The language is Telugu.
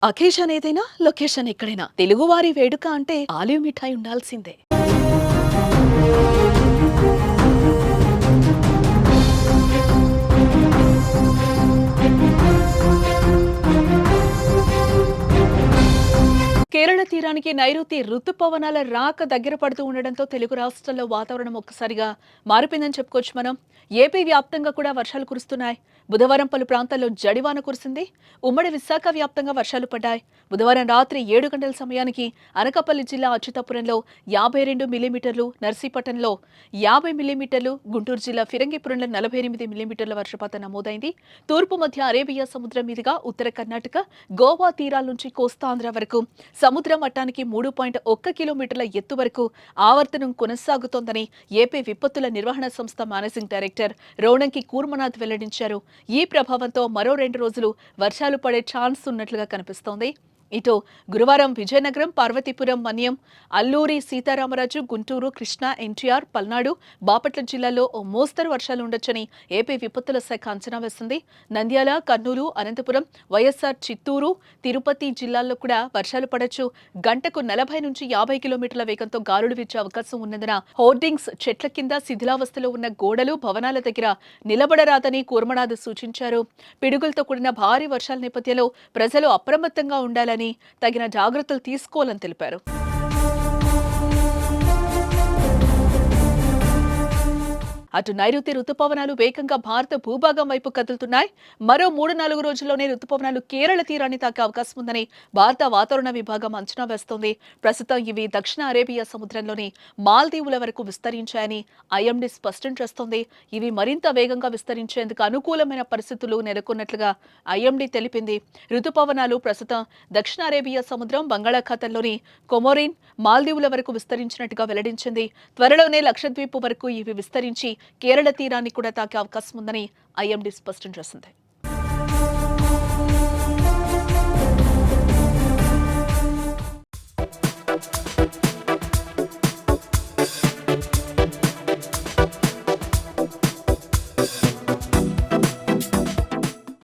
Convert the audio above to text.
అకేషన్ ఏదైనా లొకేషన్ ఎక్కడైనా తెలుగువారి వేడుక అంటే ఆలివ్ మిఠాయి ఉండాల్సిందే. కేరళ తీరానికి నైరుతి రుతుపవనాల రాక దగ్గర పడుతూ ఉండడంతో తెలుగు రాష్ట్రాల్లో వాతావరణం ఒక్కసారిగా మారిపోయిందని చెప్పుకోవచ్చు మనం. ఏపీ వ్యాప్తంగా కూడా వర్షాలు కురుస్తున్నాయి. బుధవారం పలు ప్రాంతాల్లో జడివాన కురిసింది. ఉమ్మడి విశాఖ వ్యాప్తంగా వర్షాలు పడ్డాయి. బుధవారం రాత్రి 7 గంటల సమయానికి అనకాపల్లి జిల్లా అచ్యుతాపురంలో 52 మిల్లీమీటర్లు, నర్సీపట్నంలో 50 మిల్లీమీటర్లు, గుంటూరు జిల్లా ఫిరంగిపురంలో 48 మిల్లీమీటర్ల వర్షపాతం నమోదైంది. తూర్పు మధ్య అరేబియా సముద్రం మీదుగా ఉత్తర కర్ణాటక, గోవా తీరాల నుంచి కోస్తాంధ్ర వరకు సముద్ర మట్టానికి 3.1 కిలోమీటర్ల ఎత్తు వరకు ఆవర్తనం కొనసాగుతోందని ఏపీ విపత్తుల నిర్వహణ సంస్థ మేనేజింగ్ డైరెక్టర్ రోణంకి కూర్మనాథ్ వెల్లడించారు. ఈ ప్రభావంతో మరో 2 రోజులు వర్షాలు పడే ఛాన్స్ ఉన్నట్లుగా కనిపిస్తోంది. ఇటు గురువారం విజయనగరం, పార్వతీపురం, మన్యం, అల్లూరి సీతారామరాజు, గుంటూరు, కృష్ణా, ఎన్టీఆర్, పల్నాడు, బాపట్ల జిల్లాల్లో ఓ మోస్తరు వర్షాలు ఉండొచ్చని ఏపీ విపత్తుల శాఖ అంచనా వేసింది. నంద్యాల, కర్నూలు, అనంతపురం, వైఎస్ఆర్ చిత్తూరు, తిరుపతి జిల్లాల్లో కూడా వర్షాలు పడొచ్చు. గంటకు 40 నుంచి 50 కిలోమీటర్ల వేగంతో గాలులు వీచే అవకాశం ఉన్నందున హోర్డింగ్స్, చెట్ల కింద శిథిలావస్థలో ఉన్న గోడలు, భవనాల దగ్గర నిలబడరాదని కూర్మనాథ్ సూచించారు. పిడుగులతో కూడిన భారీ వర్షాల నేపథ్యంలో ప్రజలు అప్రమత్తంగా ఉండాలని, తగిన జాగ్రత్తలు తీసుకోవాలని తెలిపారు. అటు నైరుతి రుతుపవనాలు వేగంగా భారత భూభాగం వైపు కదులుతున్నాయి. మరో 3-4 రోజుల్లోనే రుతుపవనాలు కేరళ తీరాన్ని తాకే అవకాశం ఉందని భారత వాతావరణ విభాగం అంచనా వేస్తోంది. ప్రస్తుతం ఇవి దక్షిణ అరేబియా సముద్రంలోని మాల్దీవుల వరకు విస్తరించాయని ఐఎండీ స్పష్టం చేస్తోంది. ఇవి మరింత వేగంగా విస్తరించేందుకు అనుకూలమైన పరిస్థితులు నెలకొన్నట్లుగా ఐఎండీ తెలిపింది. రుతుపవనాలు ప్రస్తుతం దక్షిణ అరేబియా సముద్రం, బంగాళాఖాతంలోని కొమోరిన్, మాల్దీవుల వరకు విస్తరించినట్టుగా వెల్లడించింది. త్వరలోనే లక్షద్వీప్ వరకు ఇవి విస్తరించి కేరళ తీరాన్ని కూడా తాకే అవకాశం ఉందని ఐఎండీ స్పష్టం చేసింది.